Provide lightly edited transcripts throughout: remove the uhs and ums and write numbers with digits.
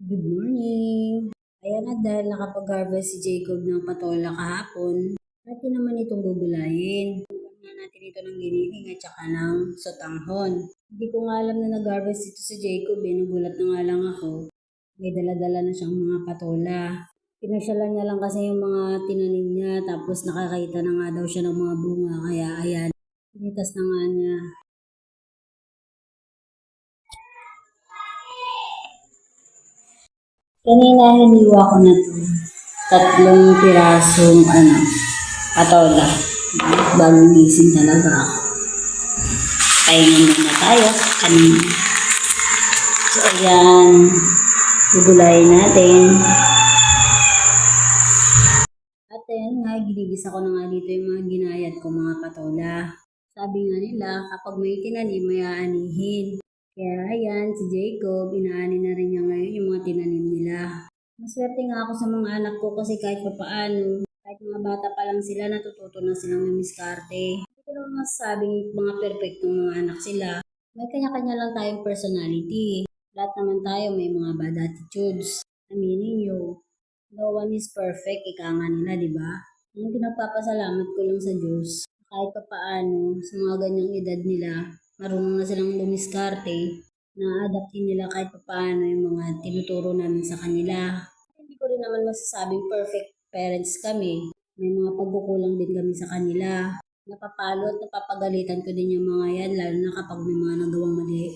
Good morning! Ayan at dahil nakapag-harvest si Jacob ng patola kahapon, natin naman itong gugulayin. Gugulayin nga natin ito ng giniling at saka ng sotanghon. Hindi ko nga alam na nag-harvest ito si Jacob nagulat na nga lang ako. May dala-dala na siyang mga patola. Pinasyalan niya lang kasi yung mga tinanim niya tapos nakakita na nga daw siya ng mga bunga kaya ayan, pinitas na nga niya. Kanina hiniwa ko na to. 3 pirasong patola. Bagong gising talaga ako. Pahinga muna tayo kanina. So ayan, gugulayin natin. At ayan nga, ginigisa ko na nga dito yung mga ginayat ko mga patola. Sabi nga nila, kapag may tinanim, may aanihin. Kaya ayan, si Jacob, inaani na rin niya ngayon yung mga tinanim nila. Maswerte nga ako sa mga anak ko kasi kahit papaano, kahit mga bata pa lang sila, natututo na silang lumiskarte. Hindi ko naman masasabing mga perfectong mga anak sila. May kanya-kanya lang tayong personality. Lahat naman tayo may mga bad attitudes. Aminin nyo, no one is perfect, ika nga nila, di ba? Yung pinagpapasalamat ko lang sa Diyos, kahit papaano, sa mga ganyang edad nila, marunong na silang lumiskarte, na-adaptin nila kahit papaano yung mga tinuturo namin sa kanila. Hindi ko rin naman masasabing perfect parents kami. May mga pagkukulang din kami sa kanila. Napapalo at napapagalitan ko din yung mga yan, lalo na kapag may mga nagawang mali.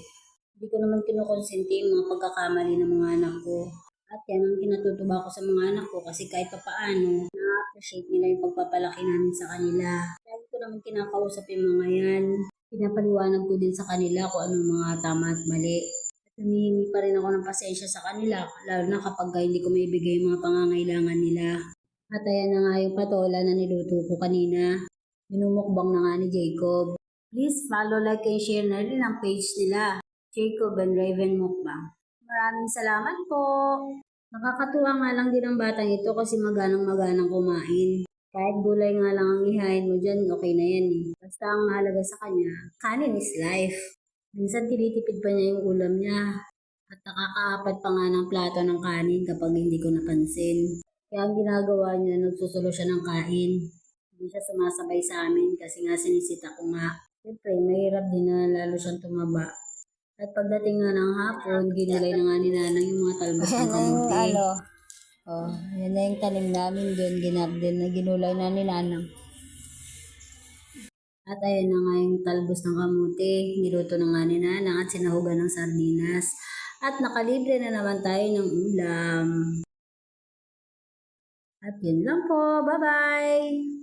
Hindi ko naman kinukonsente yung mga pagkakamali ng mga anak ko. At yan ang kinatutuba ko sa mga anak ko kasi kahit papaano, na-appreciate nila yung pagpapalaki namin sa kanila. Kaya ko naman kinakausap yung mga yan. Pinapaliwanag ko din sa kanila kung anong mga tama at mali. At humihingi pa rin ako ng pasensya sa kanila, lalo na kapag hindi ko maibigay yung mga pangangailangan nila. At ayan na nga yung patola na niluto ko kanina. Minumukbang na nga ni Jacob. Please follow, like, and share na rin ang page nila, Jacob and Raven Mukbang. Maraming salamat po! Nakakatuwa nga lang din ang batang ito kasi maganang-maganang kumain. Kahit gulay nga lang ang ihain mo dyan, okay na yan eh. Basta ang mahalaga sa kanya, kanin is life. Minsan tinitipid pa niya yung ulam niya. At nakakaapat pa nga ng plato ng kanin kapag hindi ko napansin. Kaya ang ginagawa niya, nagsusulo siya ng kain. Hindi siya sumasabay sa amin kasi nga sinisita ko nga. Siyempre, mahirap din na lalo siyang tumaba. At pagdating nga ng hapon, ginulay na nga ni Nanang yung mga talbos ng kamote. Yan na yung tanim namin doon, ginarden na ginulay na ni Nanang. At ayan na nga yung talbos ng kamote, niluto na nga ni Nanang at sinahugan ng sardinas. At nakalibre na naman tayo ng ulam. At yun lang po, bye-bye!